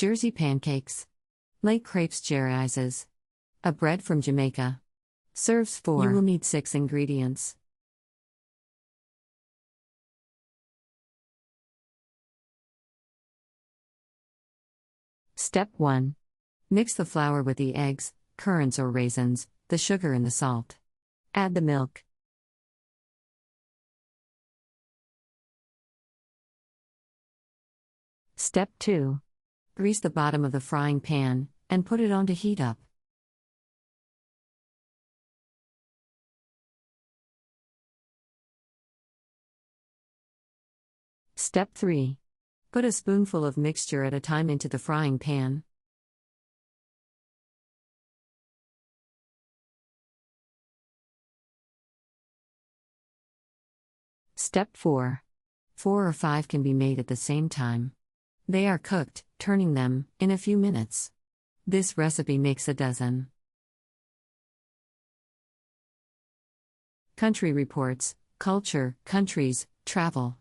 Jersey pancakes. Lake crepes Jerry's. A bread from Jamaica. Serves 4. You will need 6 ingredients. Step 1. Mix the flour with the eggs, currants or raisins, the sugar and the salt. Add the milk. Step 2. Grease the bottom of the frying pan, and put it on to heat up. Step 3. Put a spoonful of mixture at a time into the frying pan. Step 4. 4 or 5 can be made at the same time. They are cooked, turning them, in a few minutes. This recipe makes a dozen. Country Reports, Culture, Countries, Travel.